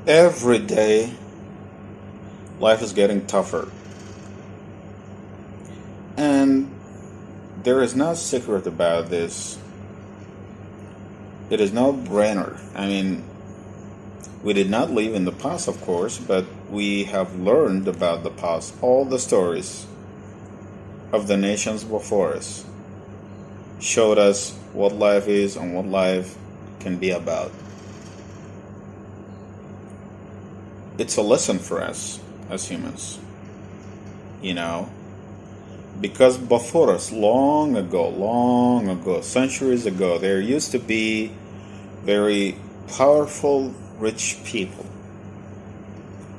Every day, life is getting tougher. And there is no secret about this. It is no brainer. I mean, we did not live in the past, of course, but we have learned about the past, all the stories of the nations before us showed us what life is and what life can be about. It's a lesson for us as humans, you know, because before us, long ago, centuries ago, there used to be very powerful, rich people.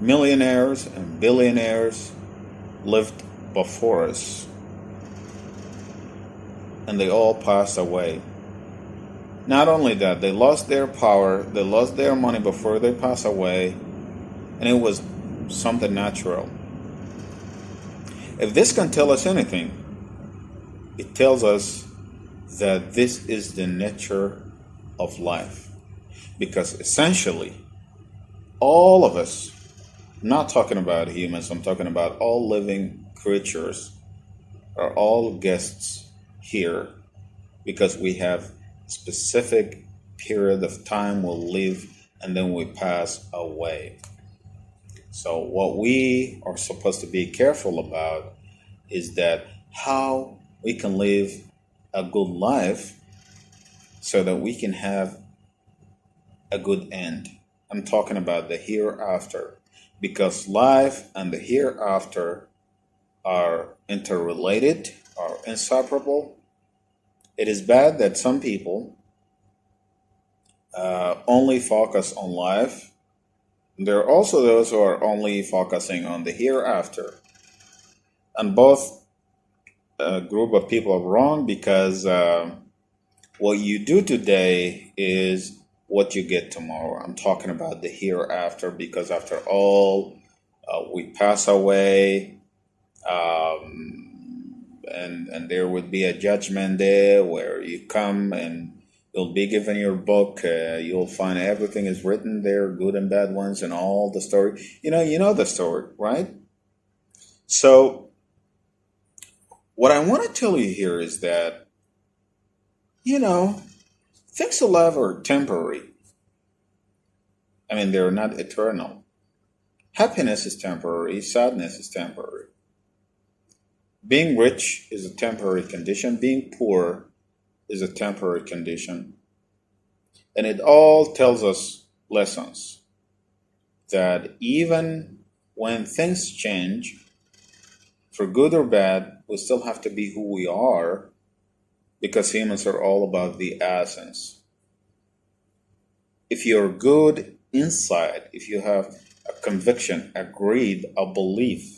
Millionaires and billionaires lived before us, and they all passed away. Not only that, they lost their power, they lost their money before they passed away, and it was something natural. If this can tell us anything, it tells us that this is the nature of life. Because essentially, all of us, I'm not talking about humans, I'm talking about all living creatures, are all guests here because we have a specific period of time we'll live and then we pass away. So what we are supposed to be careful about is that how we can live a good life so that we can have a good end. I'm talking about the hereafter because life and the hereafter are interrelated, are inseparable. It is bad that some people only focus on life. There are also those who are only focusing on the hereafter. And both group of people are wrong because what you do today is what you get tomorrow. I'm talking about the hereafter because after all, we pass away, and there would be a judgment there where you come and you'll be given your book. You'll find everything is written there, good and bad ones, and all the story. You know the story, right? So what I want to tell you here is that things in life are temporary. I mean, they're not eternal. Happiness is temporary, sadness is temporary. Being rich is a temporary condition, being poor is a temporary condition. And it all tells us lessons that even when things change, for good or bad, we still have to be who we are because humans are all about the essence. If you're good inside, if you have a conviction, a greed, a belief,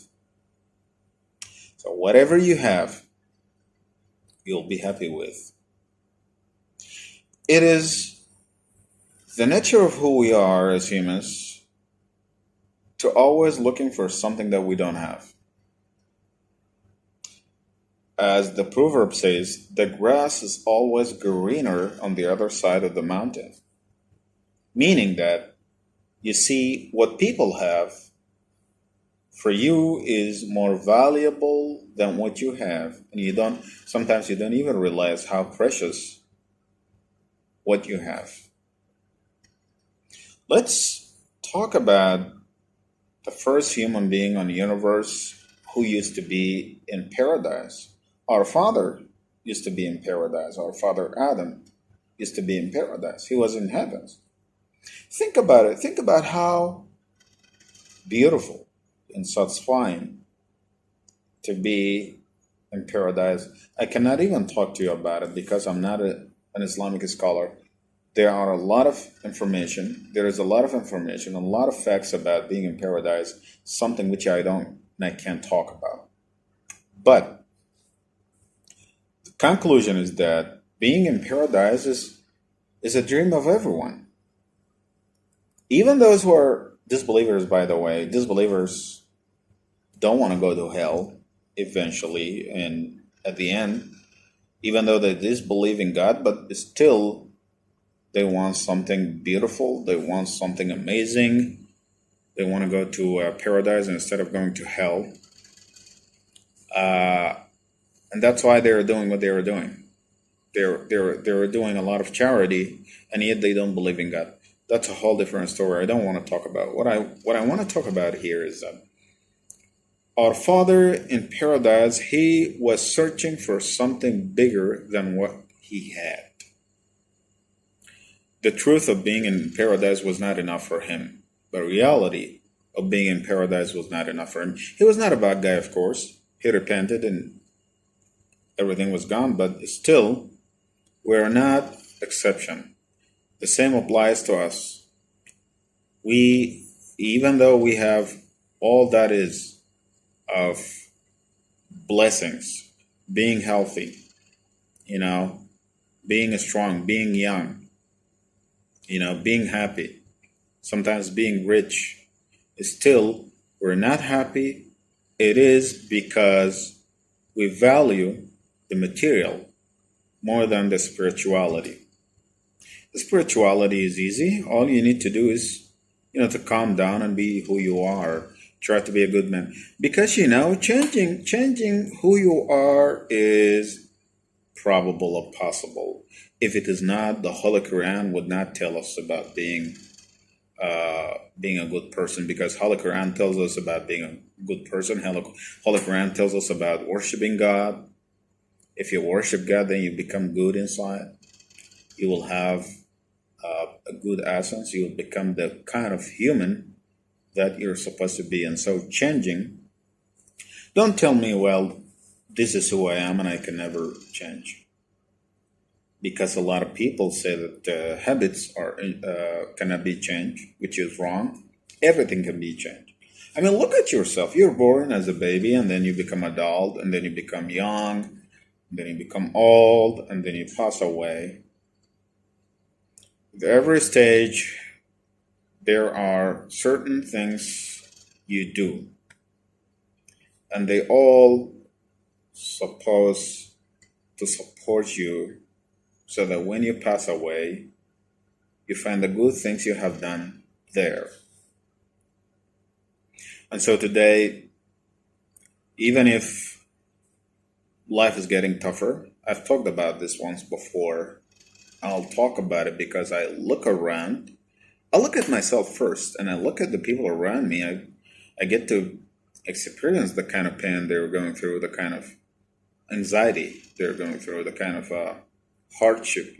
so whatever you have, you'll be happy with. It is the nature of who we are as humans to always looking for something that we don't have. As the proverb says, the grass is always greener on the other side of the mountain. Meaning that you see what people have for you is more valuable than what you have. And sometimes you don't even realize how precious what you have. Let's talk about the first human being on the universe who used to be in paradise. Our father used to be in paradise. Our father Adam used to be in paradise. He was in heavens. Think about it. Think about how beautiful and satisfying to be in paradise. I cannot even talk to you about it because I'm not an Islamic scholar. There is a lot of information, a lot of facts about being in paradise, something which I can't talk about. But the conclusion is that being in paradise is a dream of everyone. Even those who are disbelievers, by the way, disbelievers don't want to go to hell eventually and at the end, even though they disbelieve in God, but still they want something beautiful, they want something amazing, They want to go to paradise instead of going to hell. Uh, and that's why they're doing what they are doing. They're doing a lot of charity, and yet they don't believe in God. That's a whole different story. I don't want to talk about. What I want to talk about here is that our Father in paradise, he was searching for something bigger than what he had. The truth of being in paradise was not enough for him. The reality of being in paradise was not enough for him. He was not a bad guy, of course. He repented and everything was gone, but still, we're not exception. The same applies to us. We, even though we have all that is of blessings, being healthy, being strong, being young, being happy, sometimes being rich, still we're not happy. It is because we value the material more than the spirituality. The spirituality is easy. All you need to do is, to calm down and be who you are. Try to be a good man. Because, changing who you are is probable or possible. If it is not, the Holy Quran would not tell us about being a good person, because Holy Quran tells us about being a good person. Holy Quran tells us about worshiping God. If you worship God, then you become good inside. You will have a good essence. You will become the kind of human that you're supposed to be. And so changing, don't tell me, well, this is who I am and I can never change. Because a lot of people say that habits cannot be changed, which is wrong. Everything can be changed. I mean, look at yourself. You're born as a baby, and then you become adult, and then you become young, and then you become old, and then you pass away. At every stage, there are certain things you do, and they all supposed to support you, so that when you pass away, you find the good things you have done there. And so today, even if life is getting tougher, I've talked about this once before. I'll talk about it because I look around. I look at myself first, and I look at the people around me. I get to experience the kind of pain they're going through, the kind of anxiety they're going through, the kind of hardship,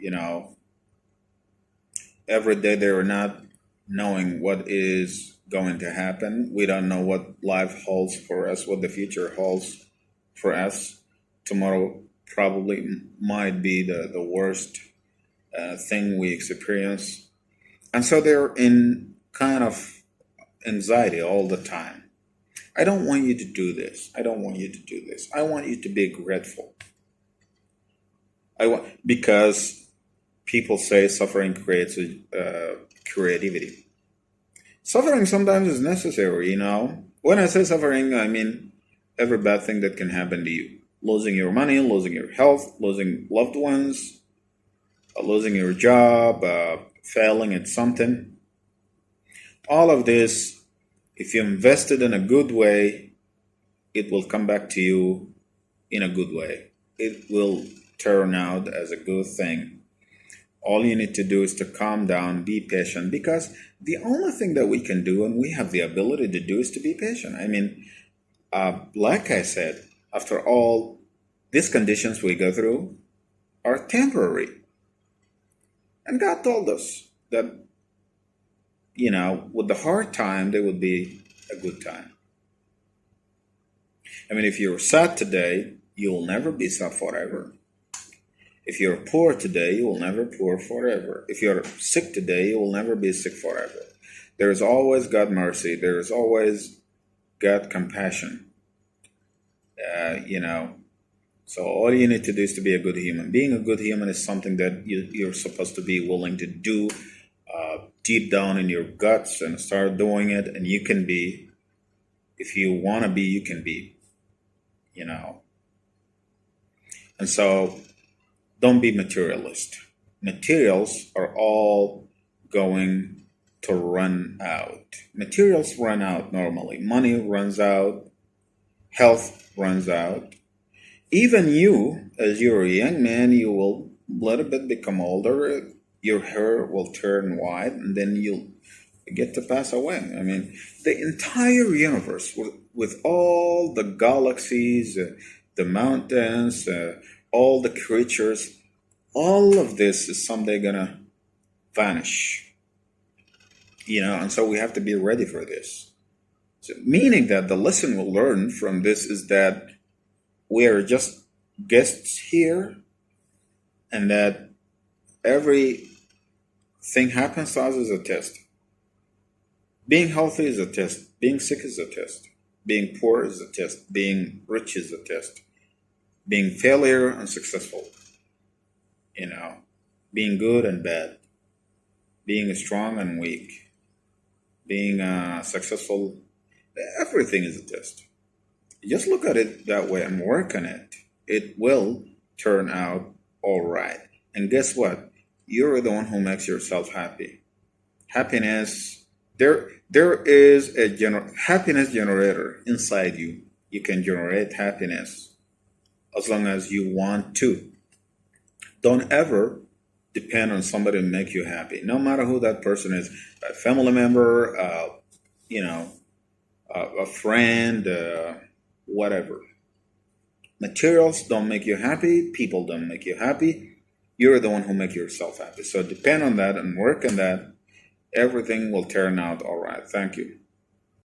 Every day they're not knowing what is going to happen. We don't know what life holds for us, what the future holds for us. Tomorrow probably might be the worst thing we experience. And so they're in kind of anxiety all the time. I don't want you to do this. I don't want you to do this. I want you to be grateful. Because people say suffering creates creativity. Suffering sometimes is necessary, When I say suffering, I mean every bad thing that can happen to you. Losing your money, losing your health, losing loved ones, losing your job, failing at something. All of this, if you invest it in a good way, it will come back to you in a good way. It will turn out as a good thing. All you need to do is to calm down, be patient, because the only thing that we can do and we have the ability to do is to be patient. I mean, like I said, after all, these conditions we go through are temporary. And God told us that, with the hard time, there would be a good time. I mean, if you're sad today, you will never be sad forever. If you're poor today, you will never poor forever. If you're sick today, you will never be sick forever. There is always God mercy. There is always God compassion. So all you need to do is to be a good human. Being a good human is something that you're supposed to be willing to do deep down in your guts and start doing it. And you can be, if you want to be, you can be, And so don't be materialist. Materials are all going to run out. Materials run out normally. Money runs out. Health runs out. Even you, as you're a young man, you will a little bit become older. Your hair will turn white, and then you'll get to pass away. I mean, the entire universe, with all the galaxies, the mountains, all the creatures, all of this is someday gonna vanish. And so we have to be ready for this. So, meaning that the lesson we'll learn from this is that we are just guests here, and that everything happens to us is a test. Being healthy is a test. Being sick is a test. Being poor is a test. Being rich is a test. Being failure and successful. Being good and bad. Being strong and weak. Being successful. Everything is a test. Just look at it that way and work on it. It will turn out all right. And guess what? You're the one who makes yourself happy. Happiness, there is a happiness generator inside you. You can generate happiness as long as you want to. Don't ever depend on somebody to make you happy, no matter who that person is. A family member, a friend, whatever. Materials don't make you happy. People don't make you happy. You're the one who make yourself happy. So depend on that and work on that. Everything will turn out all right. Thank you.